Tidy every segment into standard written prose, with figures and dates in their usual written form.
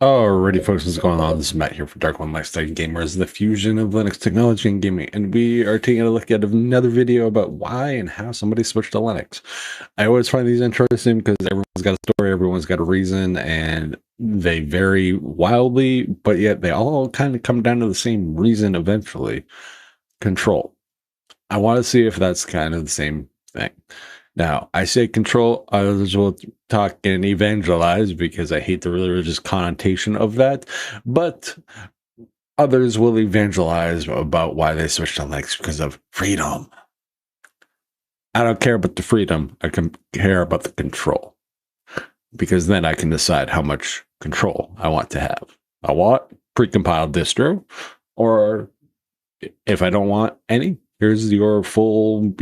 Alrighty, folks, what's going on? This is Matt here for Dark One Lifestyle Gamers, the fusion of Linux technology and gaming, and we are taking a look at another video about why and how somebody switched to Linux. I always find these interesting because everyone's got a story, everyone's got a reason, and they vary wildly, but yet they all kind of come down to the same reason eventually: control. I want to see if that's kind of the same thing. Now, I say control, others will talk and evangelize because I hate the religious connotation of that, but others will evangelize about why they switched to Linux because of freedom. I don't care about the freedom, I can care about the control, because then I can decide how much control I want to have. I want precompiled distro, or if I don't want any, here's your full,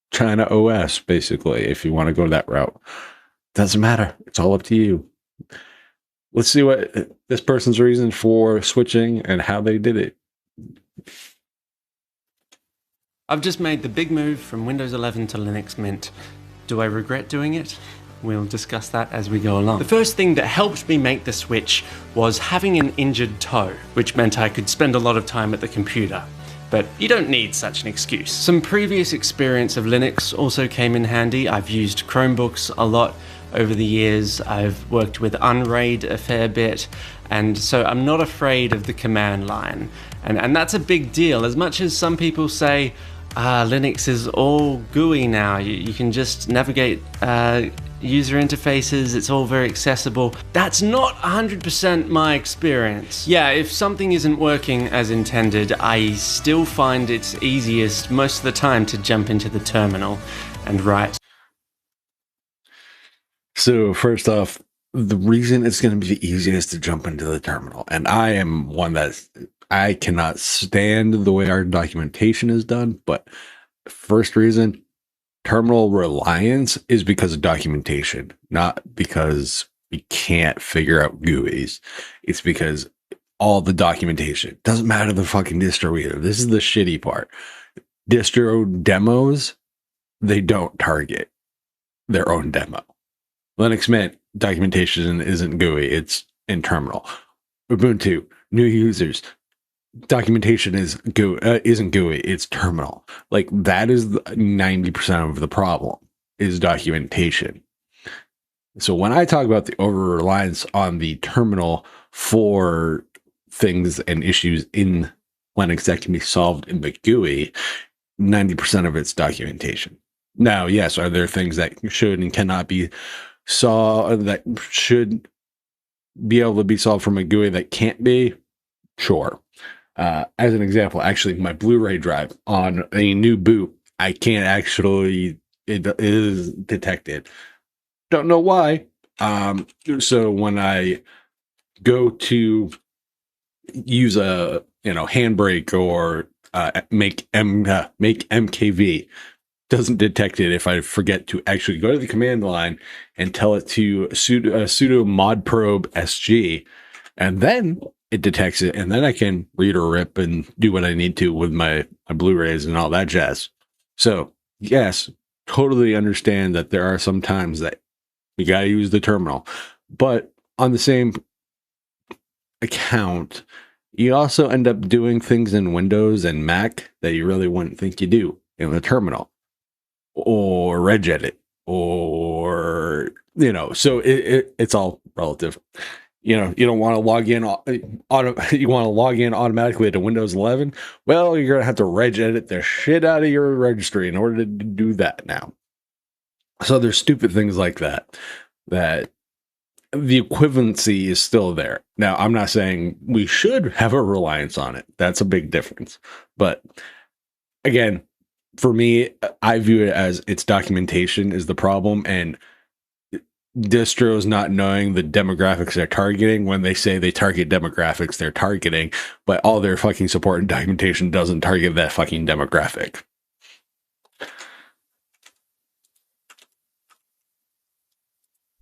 China OS, basically, if you want to go that route. Doesn't matter. It's all up to you. Let's see what this person's reason for switching and how they did it. I've just made the big move from Windows 11 to Linux Mint. Do I regret doing it? We'll discuss that as we go along. The first thing that helped me make the switch was having an injured toe, which meant I could spend a lot of time at the computer. But you don't need such an excuse. Some previous experience of Linux also came in handy. I've used Chromebooks a lot over the years. I've worked with Unraid a fair bit, and so I'm not afraid of the command line. And that's a big deal. As much as some people say, Linux is all GUI now, you can just navigate user interfaces, it's all very accessible. That's not 100% my experience. Yeah, if something isn't working as intended, I still find it's easiest most of the time to jump into the terminal and write. So first off, the reason it's going to be the easiest to jump into the terminal, and I am one that I cannot stand the way our documentation is done, but first reason, terminal reliance, is because of documentation, not because we can't figure out GUIs. It's because all the documentation doesn't matter the fucking distro either. This is the shitty part. Distro demos, they don't target their own demo. Linux Mint documentation isn't GUI, it's in terminal. Ubuntu, new users, documentation isn't GUI, it's terminal. Like, that is 90% of the problem, is documentation. So when I talk about the over-reliance on the terminal for things and issues in Linux that can be solved in the GUI, 90% of it's documentation. Now, yes, are there things that should and cannot be that should be able to be solved from a GUI that can't be? Sure. As an example, actually, my Blu-ray drive on a new boot, I can't actually, it is detected. Don't know why. So when I go to use a handbrake or make MKV, doesn't detect it if I forget to actually go to the command line and tell it to sudo mod probe sg, and then it detects it, and then I can read or rip and do what I need to with my Blu-rays and all that jazz. So yes, totally understand that there are some times that you got to use the terminal, but on the same account, you also end up doing things in Windows and Mac that you really wouldn't think you do in the terminal, or regedit, or so it's all relative. You don't want to log in you want to log in automatically to Windows 11. Well, you're gonna have to regedit the shit out of your registry in order to do that now. So there's stupid things like that the equivalency is still there. Now, I'm not saying we should have a reliance on it. That's a big difference. But again, for me, I view it as its documentation is the problem, and distros not knowing the demographics they're targeting. When they say they target demographics they're targeting, but all their fucking support and documentation doesn't target that fucking demographic.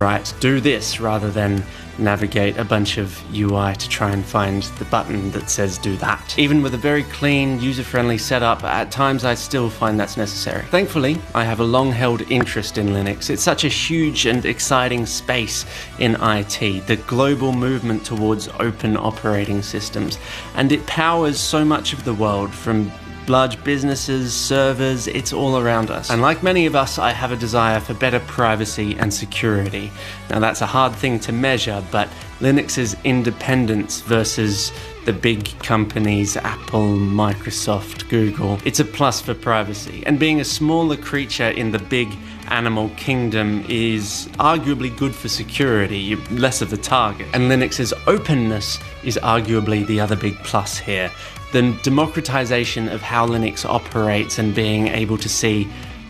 right, do this, rather than navigate a bunch of UI to try and find the button that says do that. Even with a very clean, user-friendly setup, at times I still find that's necessary. Thankfully, I have a long-held interest in Linux. It's such a huge and exciting space in IT, the global movement towards open operating systems, and it powers so much of the world, from large businesses, servers, it's all around us. And like many of us, I have a desire for better privacy and security. Now that's a hard thing to measure, but Linux's independence versus the big companies, Apple, Microsoft, Google, it's a plus for privacy. And being a smaller creature in the big animal kingdom is arguably good for security, you're less of a target. And Linux's openness is arguably the other big plus here. The democratization of how Linux operates and being able to see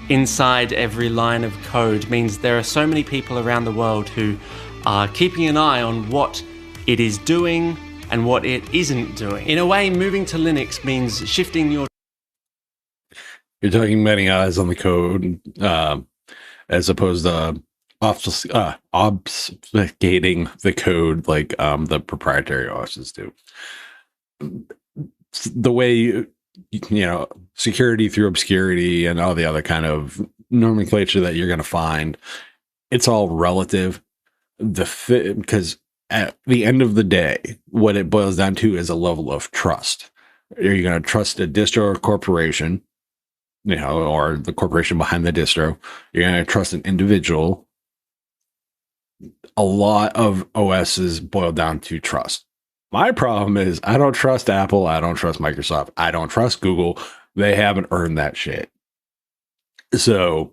inside every line of code means there are so many people around the world who are keeping an eye on what it is doing and what it isn't doing. In a way, moving to Linux means shifting your... You're talking many eyes on the code, as opposed to obfuscating the code like the proprietary OSs do. The way, security through obscurity and all the other kind of nomenclature that you're going to find, it's all relative. Because at the end of the day, what it boils down to is a level of trust. Are you going to trust a distro or corporation, or the corporation behind the distro? You're going to trust an individual. A lot of OSs boil down to trust. My problem is I don't trust Apple. I don't trust Microsoft. I don't trust Google. They haven't earned that shit. So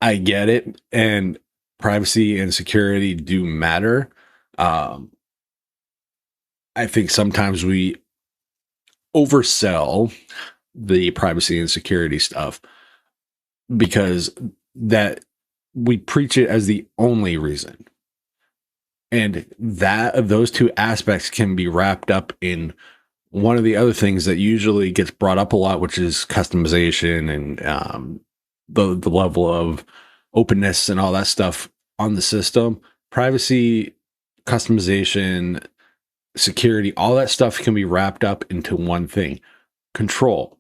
I get it. And privacy and security do matter. I think sometimes we oversell the privacy and security stuff because that we preach it as the only reason. And those two aspects can be wrapped up in one of the other things that usually gets brought up a lot, which is customization and the level of openness and all that stuff on the system. Privacy, customization, security, all that stuff can be wrapped up into one thing. Control.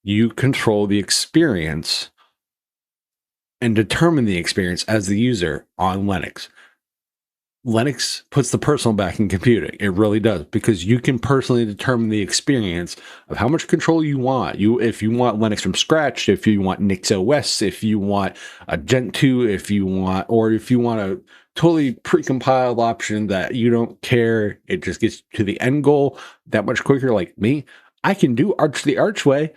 You control the experience and determine the experience as the user on Linux. Linux puts the personal back in computing. It really does, because you can personally determine the experience of how much control you want. If you want Linux from scratch, if you want NixOS, if you want a Gentoo, if you want a totally precompiled option that you don't care, it just gets to the end goal that much quicker. Like me, I can do Arch the Archway.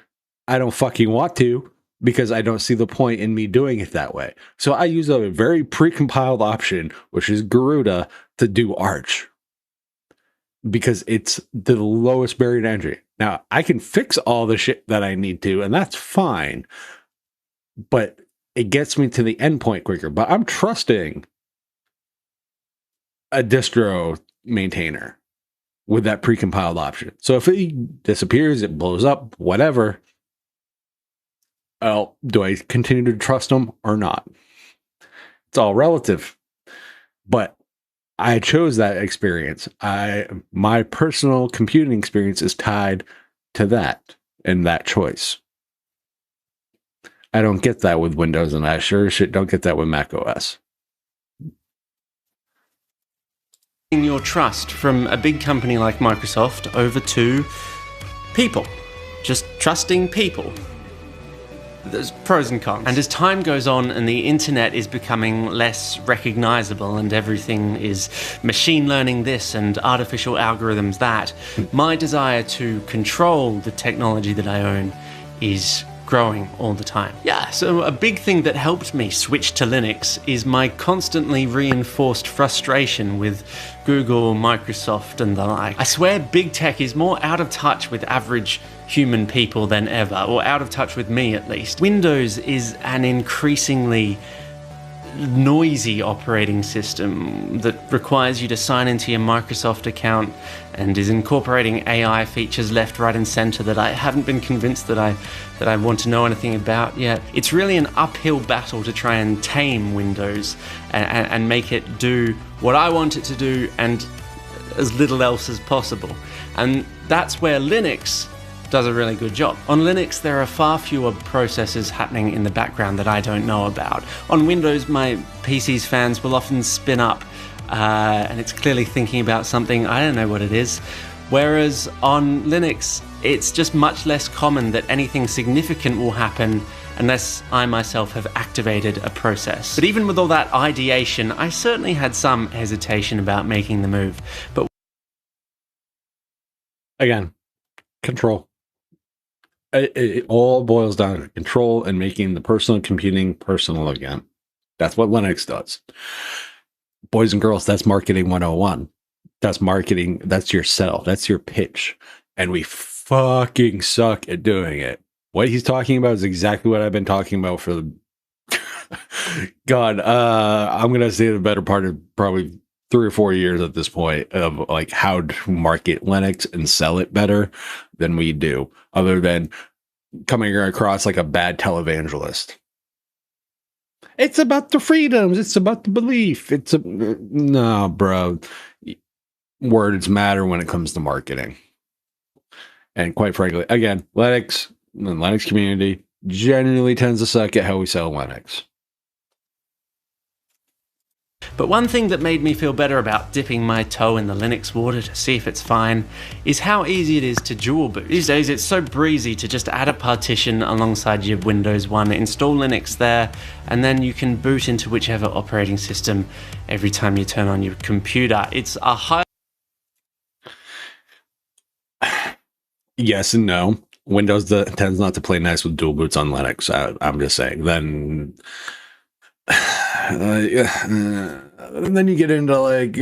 I don't fucking want to, because I don't see the point in me doing it that way. So I use a very precompiled option, which is Garuda, to do Arch, because it's the lowest barrier to entry. Now, I can fix all the shit that I need to, and that's fine, but it gets me to the endpoint quicker. But I'm trusting a distro maintainer with that precompiled option. So if it disappears, it blows up, whatever, well, do I continue to trust them or not? It's all relative. But I chose that experience. My personal computing experience is tied to that and that choice. I don't get that with Windows, and I sure as shit don't get that with Mac OS. Your trust from a big company like Microsoft over to people. Just trusting people. There's pros and cons. And as time goes on and the internet is becoming less recognizable and everything is machine learning this and artificial algorithms that, my desire to control the technology that I own is growing all the time. Yeah, so a big thing that helped me switch to Linux is my constantly reinforced frustration with Google, Microsoft, and the like. I swear big tech is more out of touch with average human people than ever, or out of touch with me at least. Windows is an increasingly noisy operating system that requires you to sign into your Microsoft account and is incorporating AI features left, right, and center that I haven't been convinced that I want to know anything about yet. It's really an uphill battle to try and tame Windows and make it do what I want it to do and as little else as possible. And that's where Linux does a really good job. On Linux, there are far fewer processes happening in the background that I don't know about. On Windows, my PC's fans will often spin up and it's clearly thinking about something. I don't know what it is. Whereas on Linux, it's just much less common that anything significant will happen unless I myself have activated a process. But even with all that ideation, I certainly had some hesitation about making the move. But again, control. It all boils down to control and making the personal computing personal again. That's what Linux does. Boys and girls, that's marketing 101. That's marketing. That's your sell. That's your pitch. And we fucking suck at doing it. What he's talking about is exactly what I've been talking about for the God. I'm going to say the better part of probably 3 or 4 years at this point of like how to market Linux and sell it better than we do, other than coming across like a bad televangelist. It's about the freedoms. It's about the belief. No, bro. Words matter when it comes to marketing. And quite frankly, again, Linux, the Linux community generally tends to suck at how we sell Linux. But one thing that made me feel better about dipping my toe in the Linux water to see if it's fine is how easy it is to dual boot. These days it's so breezy to just add a partition alongside your Windows 1, install Linux there, and then you can boot into whichever operating system every time you turn on your computer. It's a high... Yes and no. Windows tends not to play nice with dual boots on Linux. I'm just saying. Then then you get into like,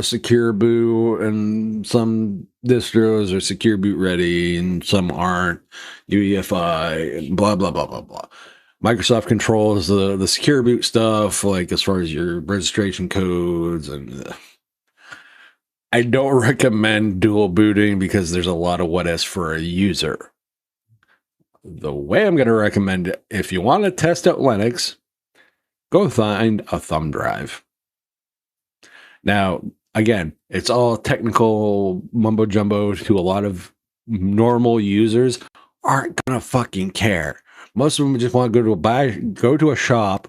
secure boot, and some distros are secure boot ready and some aren't, UEFI and blah, blah, blah, blah, blah. Microsoft controls the secure boot stuff, like as far as your registration codes. And I don't recommend dual booting because there's a lot of what ifs for a user. The way I'm going to recommend it, if you want to test out Linux, go find a thumb drive. Now, again, it's all technical mumbo jumbo to a lot of normal users aren't going to fucking care. Most of them just want to go to a shop,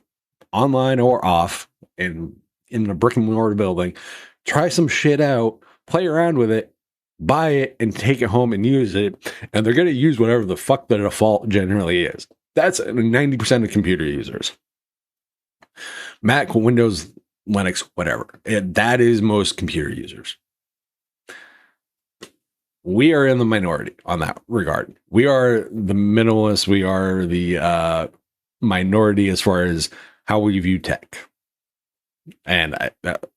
online or off, in a brick and mortar building, try some shit out, play around with it, buy it, and take it home and use it. And they're going to use whatever the fuck the default generally is. That's 90% of computer users. Mac, Windows, Linux, whatever. That is most computer users. We are in the minority on that regard. We are the minimalists. We are the minority as far as how we view tech. And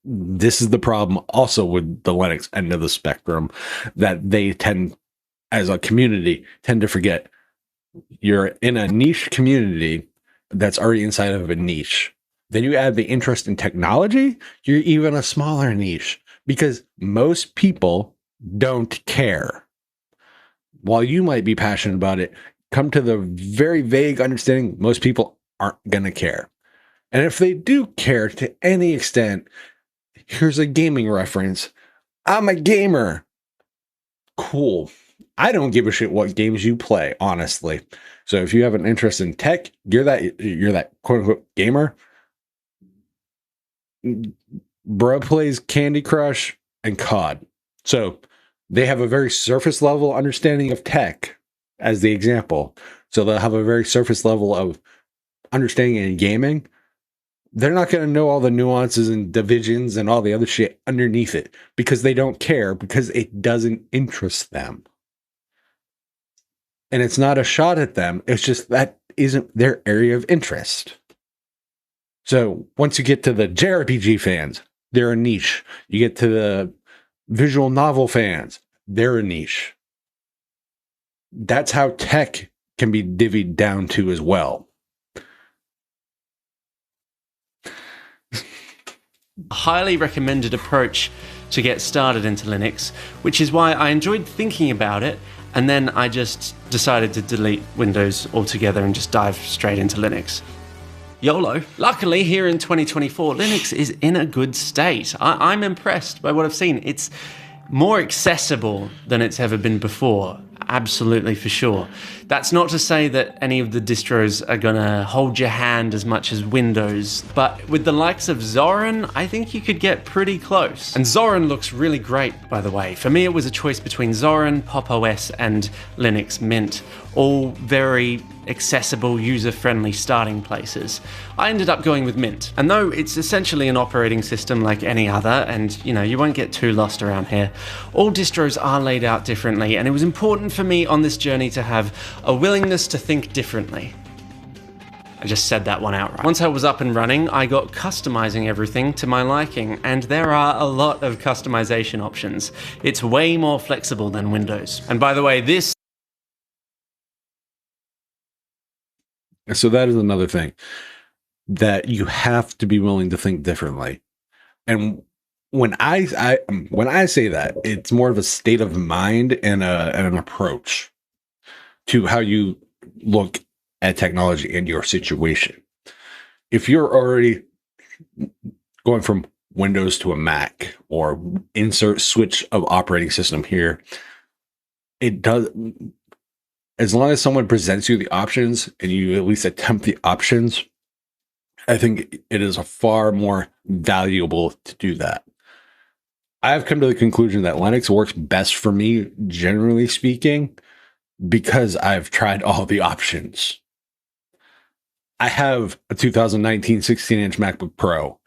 this is the problem also with the Linux end of the spectrum, that they tend, as a community, tend to forget you're in a niche community that's already inside of a niche. Then you add the interest in technology, you're even a smaller niche, because most people don't care. While you might be passionate about it, come to the very vague understanding most people aren't going to care. And if they do care to any extent, here's a gaming reference. I'm a gamer. Cool. I don't give a shit what games you play, honestly. So if you have an interest in tech, you're that quote unquote gamer. Bro plays Candy Crush and COD. So they have a very surface level understanding of tech as the example. So they'll have a very surface level of understanding in gaming. They're not going to know all the nuances and divisions and all the other shit underneath it because they don't care, because it doesn't interest them. And it's not a shot at them. It's just that isn't their area of interest. So once you get to the JRPG fans, they're a niche. You get to the visual novel fans, they're a niche. That's how tech can be divvied down to as well. a highly recommended approach to get started into Linux, which is why I enjoyed thinking about it, and then I just decided to delete Windows altogether and just dive straight into Linux. YOLO. Luckily, here in 2024, Linux is in a good state. I'm impressed by what I've seen. It's more accessible than it's ever been before. Absolutely, for sure. That's not to say that any of the distros are going to hold your hand as much as Windows, but with the likes of Zorin, I think you could get pretty close. And Zorin looks really great, by the way. For me, it was a choice between Zorin, Pop! OS, and Linux Mint, all very accessible, user-friendly starting places. I ended up going with Mint. And though it's essentially an operating system like any other, and you won't get too lost around here, all distros are laid out differently, and it was important for me on this journey to have a willingness to think differently. I just said that one outright. Once I was up and running, I got customizing everything to my liking, and there are a lot of customization options. It's way more flexible than Windows. And by the way, So that is another thing, that you have to be willing to think differently. And when I say that, it's more of a state of mind and an approach to how you look at technology in your situation. If you're already going from Windows to a Mac, or insert switch of operating system here, it does, as long as someone presents you the options and you at least attempt the options, I think it is a far more valuable to do that. I've come to the conclusion that Linux works best for me, generally speaking, because I've tried all the options. I have a 2019 16-inch MacBook Pro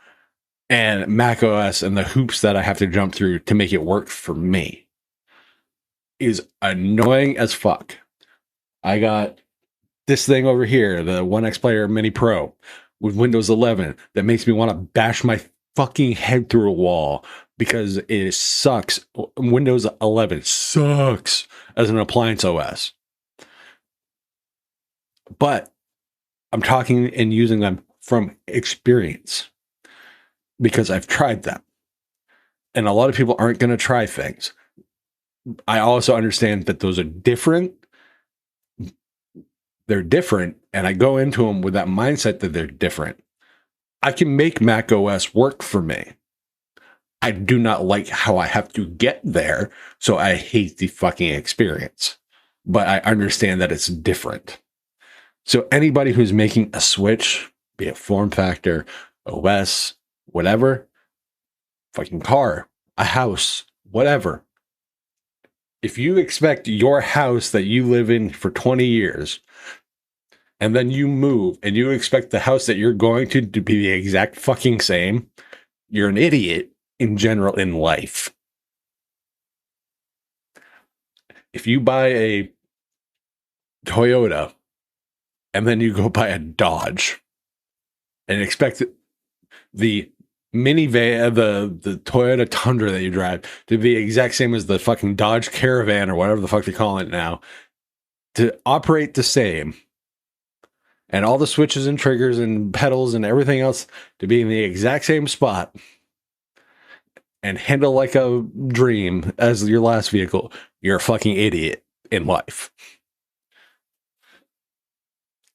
and Mac OS, and the hoops that I have to jump through to make it work for me is annoying as fuck. I got this thing over here, the One X Player Mini Pro with Windows 11, that makes me want to bash my fucking head through a wall because it sucks. Windows 11 sucks as an appliance OS. But I'm talking and using them from experience because I've tried them. And a lot of people aren't going to try things. I also understand that those are different. They're different, and I go into them with that mindset that they're different. I can make Mac OS work for me. I do not like how I have to get there, so I hate the fucking experience. But I understand that it's different. So anybody who's making a switch, be it form factor, OS, whatever, fucking car, a house, whatever. If you expect your house that you live in for 20 years, and then you move and you expect the house that you're going to be the exact fucking same, you're an idiot in general in life. If you buy a Toyota and then you go buy a Dodge and expect the minivan, the Toyota Tundra that you drive to be the exact same as the fucking Dodge Caravan or whatever the fuck they call it now, to operate the same, and all the switches and triggers and pedals and everything else to be in the exact same spot and handle like a dream as your last vehicle, you're a fucking idiot in life.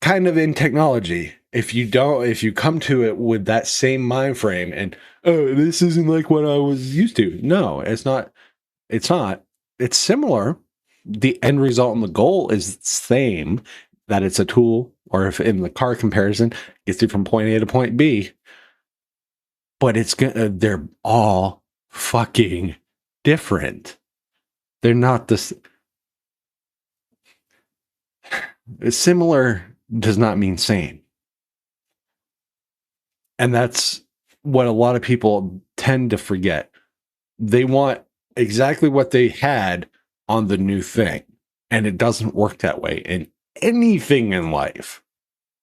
Kind of in technology, if you come to it with that same mind frame and, oh, this isn't like what I was used to. No, it's not. It's not. It's similar. The end result and the goal is the same, that it's a tool, or if in the car comparison, gets you from point A to point B. But they're all fucking different. They're not this. Similar does not mean same. And that's what a lot of people tend to forget. They want exactly what they had on the new thing. And it doesn't work that way in anything in life.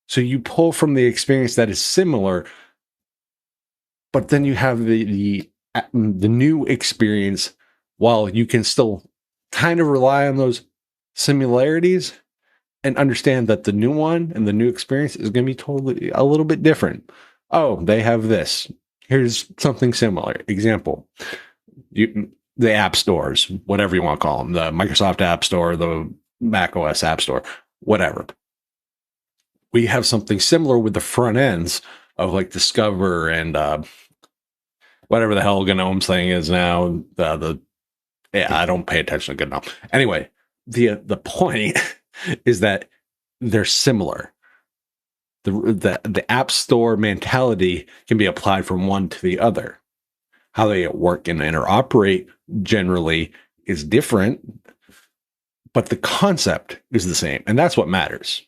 So you pull from the experience that is similar, but then you have the new experience, while you can still kind of rely on those similarities and understand that the new one and the new experience is going to be totally a little bit different. Oh, they have this. Here's something similar. Example, the app stores, whatever you want to call them, the Microsoft App Store, the Mac OS App Store, whatever. We have something similar with the front ends of like Discover and whatever the hell GNOME's thing is now. Yeah, I don't pay attention to GNOME. Anyway, the point is that they're similar. The App Store mentality can be applied from one to the other. How they work and interoperate generally is different, but the concept is the same, and that's what matters.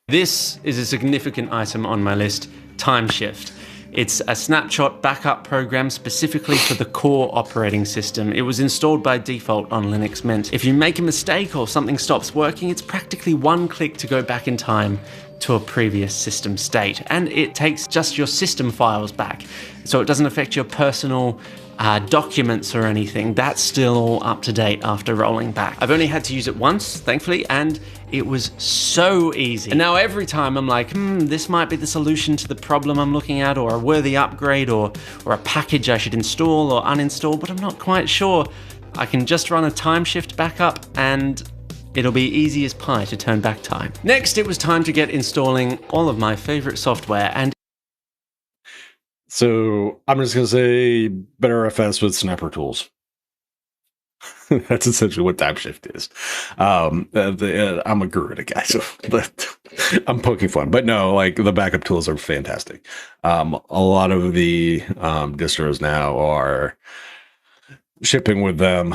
This is a significant item on my list, Timeshift. It's a snapshot backup program specifically for the core operating system. It was installed by default on Linux Mint. If you make a mistake or something stops working, it's practically one click to go back in time to a previous system state. And it takes just your system files back. So it doesn't affect your personal documents or anything. That's still all up to date after rolling back. I've only had to use it once, thankfully, and it was so easy. And now every time I'm like, this might be the solution to the problem I'm looking at, or a worthy upgrade, or a package I should install or uninstall, but I'm not quite sure. I can just run a Timeshift backup and it'll be easy as pie to turn back time. Next, it was time to get installing all of my favorite software, and so I'm just going to say BetterFS with snapper tools. That's essentially what Timeshift is. I'm a guru at it, guys, but I'm poking fun. But no, like the backup tools are fantastic. A lot of the distros now are shipping with them.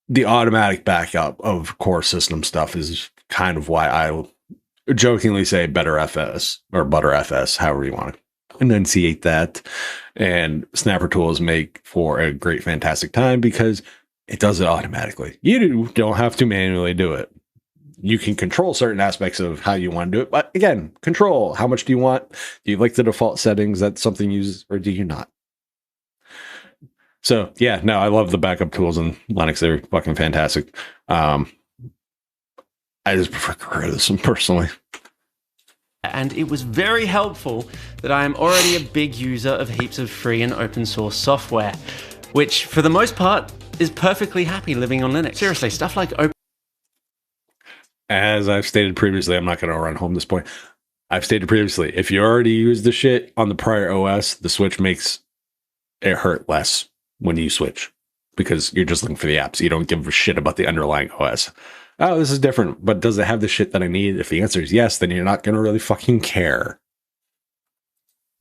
The automatic backup of core system stuff is kind of why I jokingly say BetterFS or ButterFS, however you want to enunciate that. And snapper tools make for a great, fantastic time because it does it automatically. You don't have to manually do it. You can control certain aspects of how you want to do it. But again, control. How much do you want? Do you like the default settings? That's something you use, or do you not? So yeah, no, I love the backup tools in Linux. They're fucking fantastic. I just prefer Criticism personally. And it was very helpful that I am already a big user of heaps of free and open source software, which for the most part is perfectly happy living on Linux. Seriously, stuff like open. As I've stated previously, I'm not going to run home this point. I've stated previously, if you already use the shit on the prior OS, the switch makes it hurt less when you switch because you're just looking for the apps. You don't give a shit about the underlying OS. Oh, this is different, but does it have the shit that I need? If the answer is yes, then you're not going to really fucking care.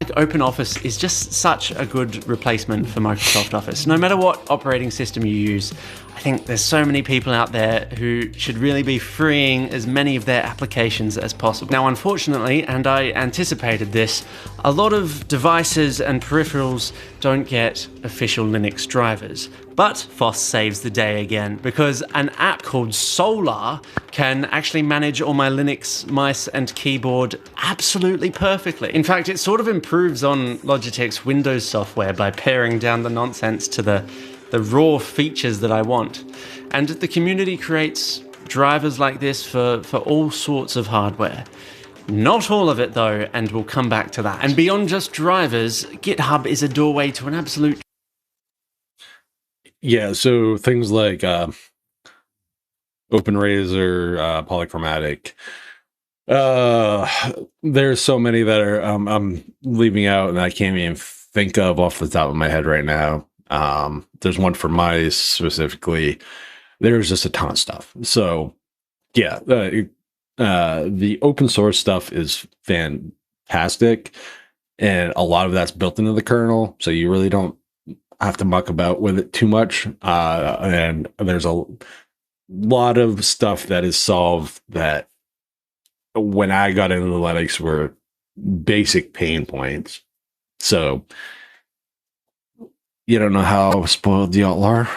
OpenOffice is just such a good replacement for Microsoft Office. No matter what operating system you use, I think there's so many people out there who should really be freeing as many of their applications as possible. Now, unfortunately, and I anticipated this, a lot of devices and peripherals don't get official Linux drivers. But FOSS saves the day again, because an app called Solar can actually manage all my Linux mice and keyboard absolutely perfectly. In fact, it sort of improves on Logitech's Windows software by paring down the nonsense to the raw features that I want. And the community creates drivers like this for all sorts of hardware. Not all of it though, and we'll come back to that. And beyond just drivers, GitHub is a doorway to an absolute... Yeah, so things like OpenRazor, Polychromatic. There's so many that are I'm leaving out and I can't even think of off the top of my head right now. There's one for mice specifically. There's just a ton of stuff. So yeah, the open source stuff is fantastic, and a lot of that's built into the kernel, so you really don't have to muck about with it too much. And there's a lot of stuff that is solved that when I got into the Linux were basic pain points. So you don't know how spoiled y'all are.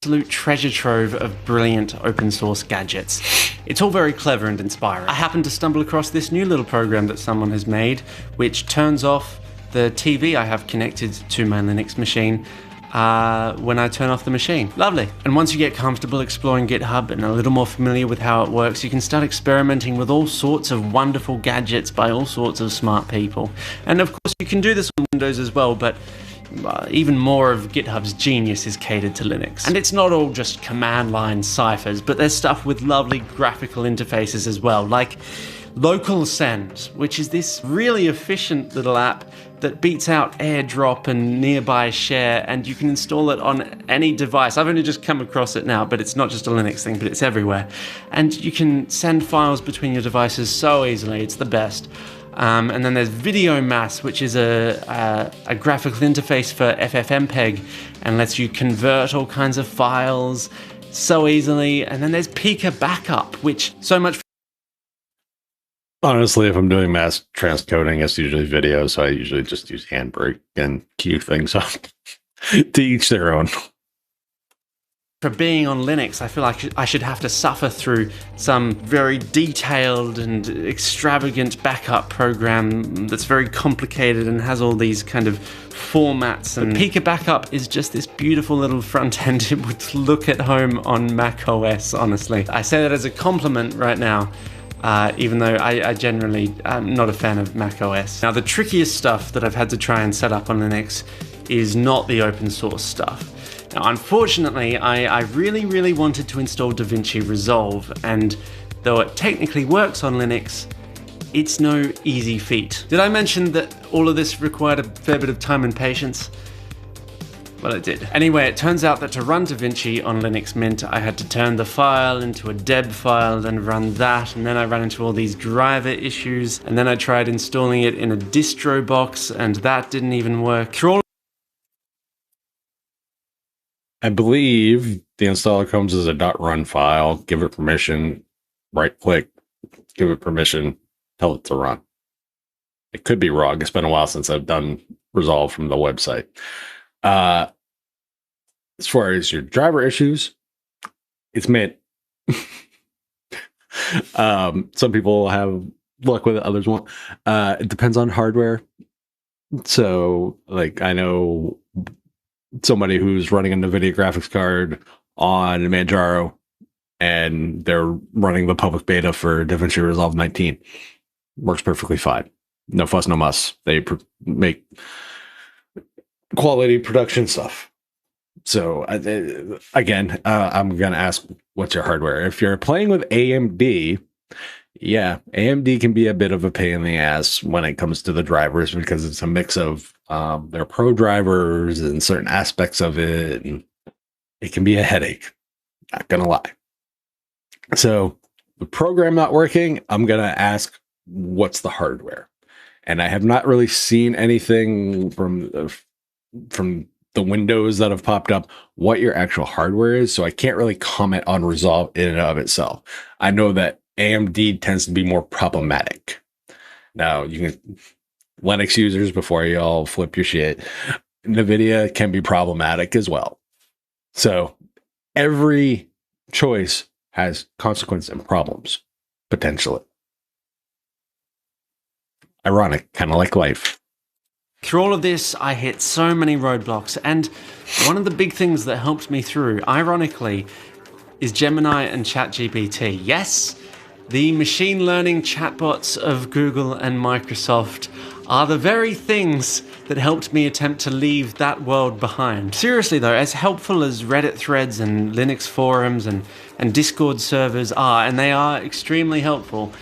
Absolute treasure trove of brilliant open source gadgets. It's all very clever and inspiring. I happened to stumble across this new little program that someone has made, which turns off the TV I have connected to my Linux machine when I turn off the machine. Lovely. And once you get comfortable exploring GitHub and a little more familiar with how it works, you can start experimenting with all sorts of wonderful gadgets by all sorts of smart people. And of course, you can do this on Windows as well, but even more of GitHub's genius is catered to Linux. And it's not all just command line ciphers, but there's stuff with lovely graphical interfaces as well, like Local Send, which is this really efficient little app that beats out AirDrop and Nearby Share, and you can install it on any device. I've only just come across it now, but it's not just a Linux thing, but it's everywhere. And you can send files between your devices so easily, it's the best. And then there's Video Mass, which is a graphical interface for FFmpeg and lets you convert all kinds of files so easily. And then there's Pika Backup, which so much. Honestly, if I'm doing mass transcoding, it's usually video, so I usually just use Handbrake and queue things up. To each their own. For being on Linux, I feel like I should have to suffer through some very detailed and extravagant backup program that's very complicated and has all these kind of formats. And Pika Backup is just this beautiful little front end. It would look at home on Mac OS, honestly. I say that as a compliment right now. Even though I generally am not a fan of Mac OS. Now, the trickiest stuff that I've had to try and set up on Linux is not the open source stuff. Now, unfortunately, I really, really wanted to install DaVinci Resolve, and though it technically works on Linux, it's no easy feat. Did I mention that all of this required a fair bit of time and patience? Well, it did. Anyway, it turns out that to run DaVinci on Linux Mint, I had to turn the file into a deb file and run that, and then I ran into all these driver issues, and then I tried installing it in a distro box, and that didn't even work. I believe the installer comes as a .run file, give it permission, right-click, give it permission, tell it to run. It could be wrong. It's been a while since I've done Resolve from the website. As far as your driver issues, it's Mint. Some people have luck with it, others won't. It depends on hardware. So, like, I know somebody who's running a NVIDIA graphics card on Manjaro, and they're running the public beta for DaVinci Resolve 19. Works perfectly fine. No fuss, no muss. They make quality production stuff. So again, I'm going to ask, what's your hardware? If you're playing with AMD, yeah, AMD can be a bit of a pain in the ass when it comes to the drivers, because it's a mix of their pro drivers and certain aspects of it. And it can be a headache. Not going to lie. So the program not working, I'm going to ask, what's the hardware? And I have not really seen anything from the windows that have popped up what your actual hardware is. So I can't really comment on Resolve in and of itself. I know that AMD tends to be more problematic. Now, you can, Linux users, before you all flip your shit, NVIDIA can be problematic as well. So every choice has consequence and problems, potentially. Ironic, kind of like life. Through all of this, I hit so many roadblocks, and one of the big things that helped me through, ironically, is Gemini and ChatGPT. Yes, the machine learning chatbots of Google and Microsoft are the very things that helped me attempt to leave that world behind. Seriously though, as helpful as Reddit threads and Linux forums and Discord servers are, and they are extremely helpful,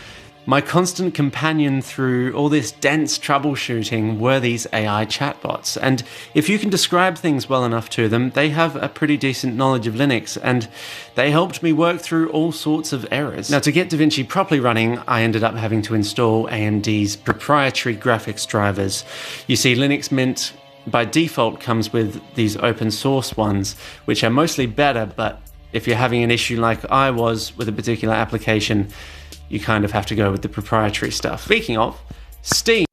my constant companion through all this dense troubleshooting were these AI chatbots. And if you can describe things well enough to them, they have a pretty decent knowledge of Linux, and they helped me work through all sorts of errors. Now, to get DaVinci properly running, I ended up having to install AMD's proprietary graphics drivers. You see, Linux Mint by default comes with these open source ones, which are mostly better, but if you're having an issue like I was with a particular application, you kind of have to go with the proprietary stuff. Speaking of, Steam.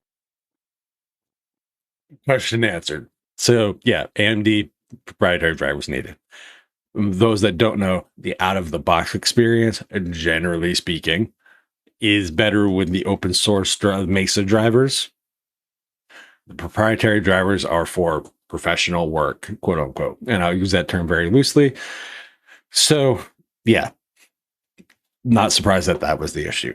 Question answered. So yeah, AMD proprietary drivers needed. Those that don't know, the out-of-the-box experience, generally speaking, is better with the open source Mesa drivers. The proprietary drivers are for professional work, quote unquote. And I'll use that term very loosely. So yeah, not surprised that that was the issue.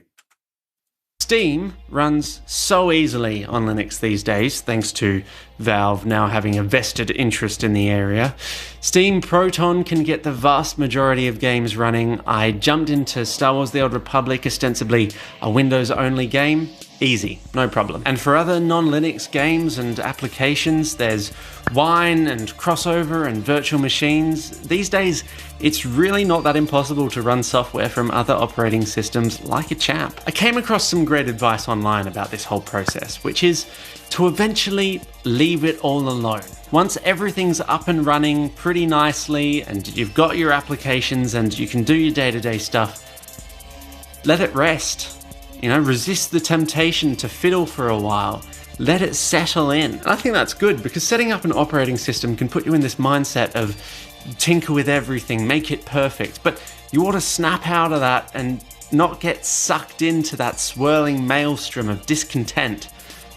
Steam runs so easily on Linux these days, thanks to Valve now having a vested interest in the area. Steam Proton can get the vast majority of games running. I jumped into Star Wars The Old Republic, ostensibly a Windows-only game. Easy, no problem. And for other non-Linux games and applications, there's Wine and Crossover and virtual machines. These days, it's really not that impossible to run software from other operating systems like a champ. I came across some great advice online about this whole process, which is to eventually leave it all alone. Once everything's up and running pretty nicely and you've got your applications and you can do your day-to-day stuff, let it rest. You know, resist the temptation to fiddle for a while. Let it settle in. And I think that's good because setting up an operating system can put you in this mindset of tinker with everything, make it perfect. But you ought to snap out of that and not get sucked into that swirling maelstrom of discontent.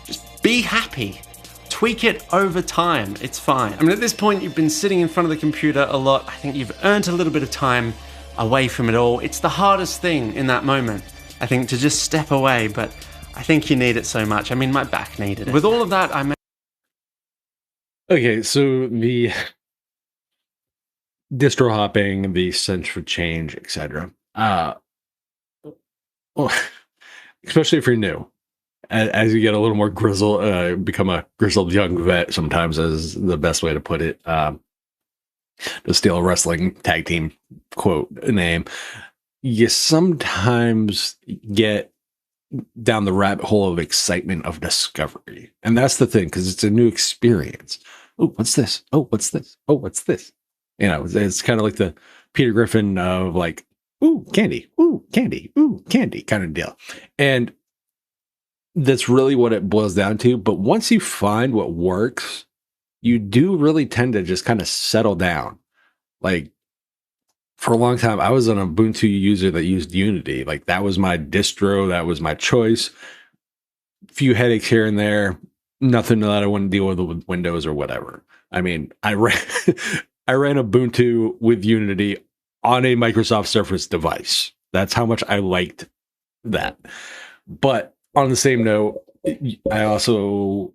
Just be happy. Tweak it over time. It's fine. I mean, at this point, you've been sitting in front of the computer a lot. I think you've earned a little bit of time away from it all. It's the hardest thing in that moment, I think, to just step away, but I think you need it so much. I mean, my back needed it. With all of that, Okay, so the distro hopping, the sense for change, etc. Well, especially if you're new, as you get a little more become a grizzled young vet, sometimes is the best way to put it. To steal a wrestling tag team quote name, you sometimes get down the rabbit hole of excitement of discovery. And that's the thing, because it's a new experience. Oh, what's this? Oh, what's this? Oh, what's this? You know, it's kind of like the Peter Griffin of like, ooh, candy, ooh, candy, ooh, candy kind of deal. And that's really what it boils down to. But once you find what works, you do really tend to just kind of settle down. Like, for a long time, I was an Ubuntu user that used Unity. Like, that was my distro. That was my choice. Few headaches here and there. Nothing that I wouldn't deal with Windows or whatever. I mean, I ran Ubuntu with Unity on a Microsoft Surface device. That's how much I liked that. But on the same note, I also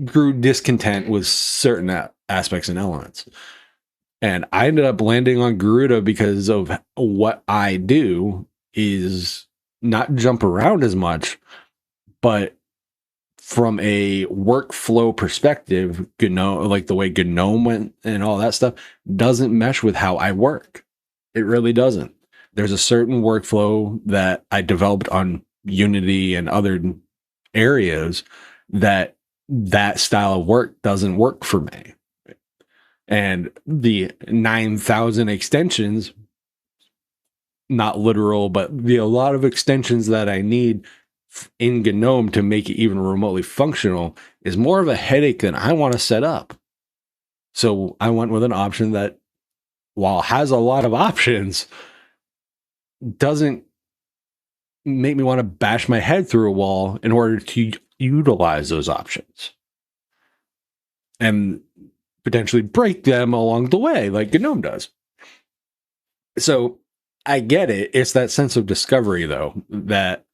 grew discontent with certain aspects and elements. And I ended up landing on Garuda because of what I do is not jump around as much, but from a workflow perspective, GNOME, like the way GNOME went and all that stuff, doesn't mesh with how I work. It really doesn't. There's a certain workflow that I developed on Unity and other areas that style of work doesn't work for me. And the 9,000 extensions, not literal, but a lot of extensions that I need in GNOME to make it even remotely functional is more of a headache than I want to set up. So I went with an option that, while has a lot of options, doesn't make me want to bash my head through a wall in order to utilize those options. And potentially break them along the way, like GNOME does. So I get it. It's that sense of discovery, though, that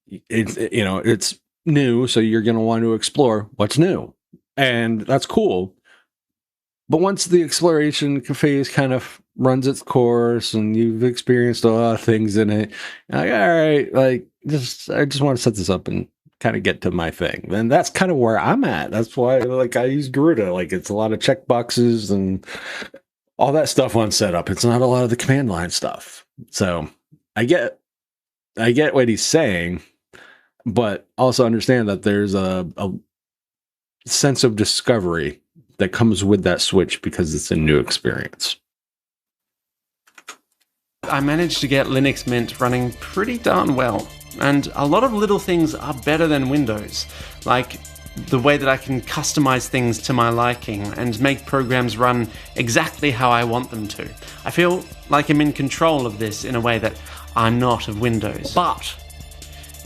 it's new. So you're going to want to explore what's new. And that's cool. But once the exploration phase kind of runs its course and you've experienced a lot of things in it, you're like, all right, like, I just want to set this up and kind of get to my thing. And that's kind of where I'm at. That's why, like, I use Garuda. Like, it's a lot of checkboxes and all that stuff on setup. It's not a lot of the command line stuff. So I get what he's saying, but also understand that there's a sense of discovery that comes with that switch because it's a new experience. I managed to get Linux Mint running pretty darn well. And a lot of little things are better than Windows, like the way that I can customize things to my liking and make programs run exactly how I want them to. I feel like I'm in control of this in a way that I'm not of Windows. But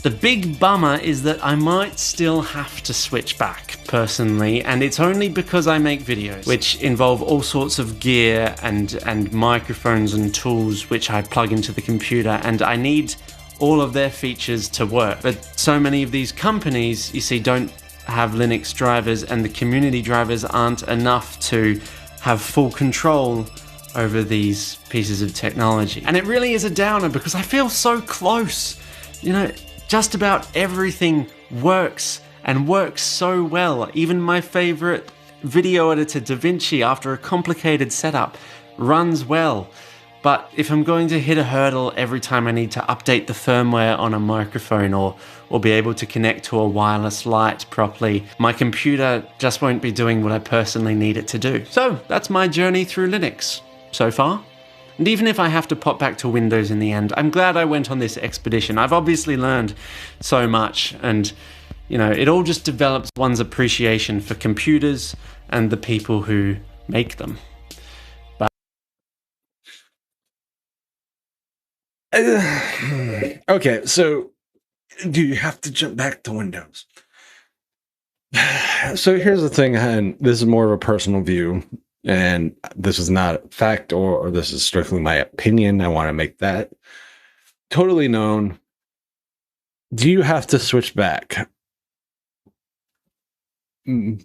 The big bummer is that I might still have to switch back, personally, and it's only because I make videos, which involve all sorts of gear and microphones and tools which I plug into the computer, and I need all of their features to work. But so many of these companies, you see, don't have Linux drivers, and the community drivers aren't enough to have full control over these pieces of technology. And it really is a downer because I feel so close. You know, just about everything works and works so well. Even my favorite video editor, DaVinci, after a complicated setup, runs well. But if I'm going to hit a hurdle every time I need to update the firmware on a microphone or be able to connect to a wireless light properly, my computer just won't be doing what I personally need it to do. So that's my journey through Linux so far. And even if I have to pop back to Windows in the end, I'm glad I went on this expedition. I've obviously learned so much, and you know, it all just develops one's appreciation for computers and the people who make them. Okay, so do you have to jump back to Windows? So here's the thing, and this is more of a personal view, and this is not fact or this is strictly my opinion. I want to make that totally known. Do you have to switch back?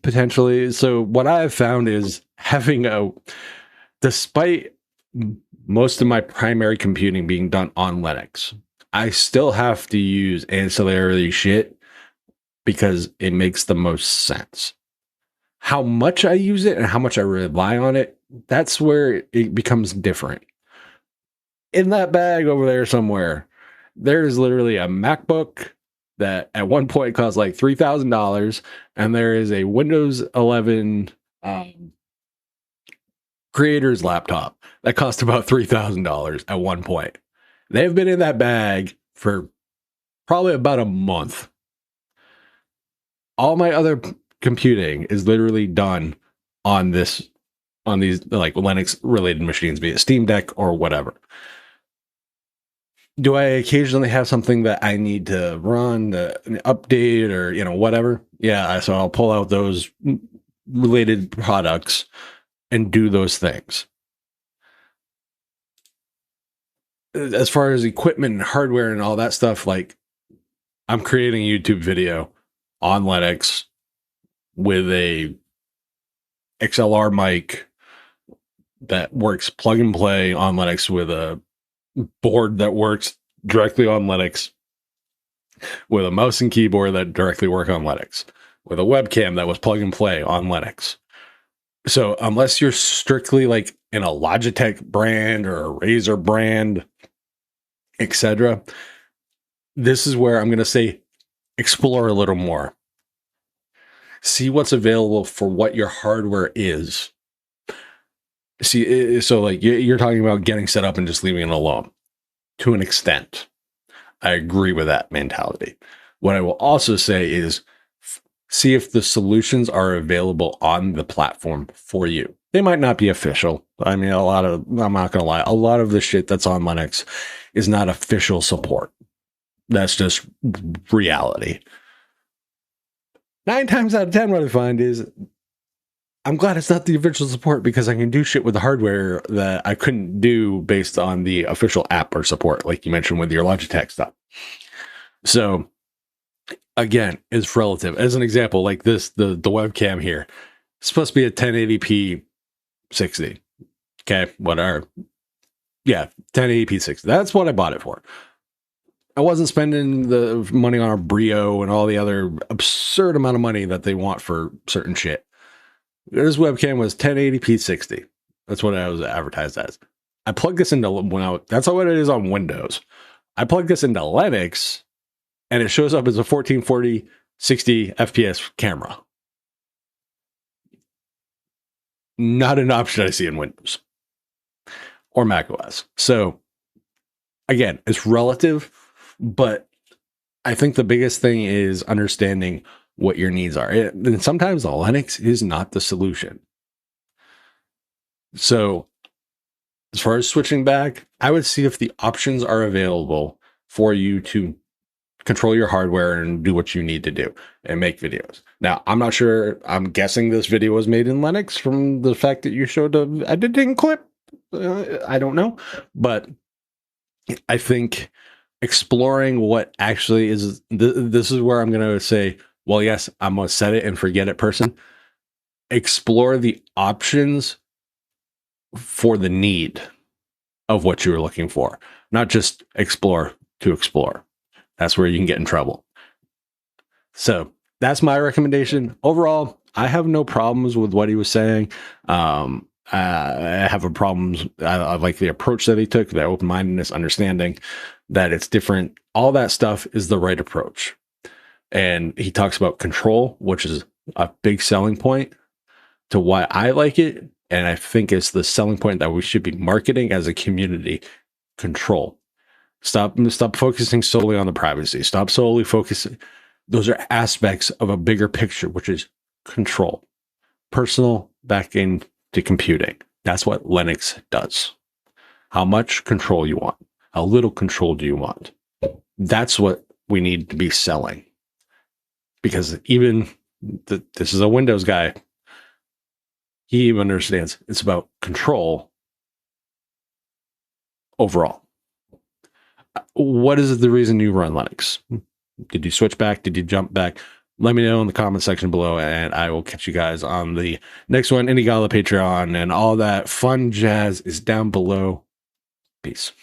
Potentially. So what I've found is despite most of my primary computing being done on Linux, I still have to use ancillary shit because it makes the most sense. How much I use it and how much I rely on it, that's where it becomes different. In that bag over there somewhere, there is literally a MacBook that at one point cost like $3,000, and there is a Windows 11 creator's laptop that cost about $3,000 at one point. They've been in that bag for probably about a month. All my other computing is literally done on these like Linux related machines, be it Steam Deck or whatever. Do I occasionally have something that I need to run, an update or, you know, whatever? Yeah. So I'll pull out those related products and do those things. As far as equipment and hardware and all that stuff, like I'm creating a YouTube video on Linux with a XLR mic that works plug and play on Linux, with a board that works directly on Linux, with a mouse and keyboard that directly work on Linux, with a webcam that was plug and play on Linux. So unless you're strictly like in a Logitech brand or a Razer brand, etc., this is where I'm going to say explore a little more. See what's available for what your hardware is. See, so like you're talking about getting set up and just leaving it alone. To an extent, I agree with that mentality. What I will also say is see if the solutions are available on the platform for you. They might not be official. I mean, I'm not going to lie, a lot of the shit that's on Linux is not official support. That's just reality. 9 times out of 10, what I find is I'm glad it's not the official support, because I can do shit with the hardware that I couldn't do based on the official app or support, like you mentioned with your Logitech stuff. So again, it's relative. As an example, like this, the webcam here, it's supposed to be a 1080p 60. Okay, whatever. Yeah, 1080p 60. That's what I bought it for. I wasn't spending the money on a Brio and all the other absurd amount of money that they want for certain shit. This webcam was 1080p 60. That's what I was advertised as. I plugged this into that's what it is on Windows. I plugged this into Linux, and it shows up as a 1440 60 FPS camera. Not an option I see in Windows or Mac OS. So again, it's relative, but I think the biggest thing is understanding what your needs are. And sometimes the Linux is not the solution. So as far as switching back, I would see if the options are available for you to control your hardware and do what you need to do and make videos. Now, I'm not sure. I'm guessing this video was made in Linux from the fact that you showed an editing clip. I don't know, but I think exploring what actually is, this is where I'm going to say, well, yes, I'm going to set it and forget it person. Explore the options for the need of what you were looking for, not just explore to explore. That's where you can get in trouble. So that's my recommendation. Overall, I have no problems with what he was saying. I have a problems. I like the approach that he took, the open-mindedness, understanding that it's different. All that stuff is the right approach. And he talks about control, which is a big selling point to why I like it. And I think it's the selling point that we should be marketing as a community. Control. Stop focusing solely on the privacy. Stop solely focusing. Those are aspects of a bigger picture, which is control. Personal back into computing. That's what Linux does. How much control you want? How little control do you want? That's what we need to be selling. Because even this is a Windows guy. He even understands it's about control overall. What is the reason you run Linux? Did you switch back? Did you jump back? Let me know in the comment section below, and I will catch you guys on the next one. Indie Gala Patreon and all that fun jazz is down below. Peace.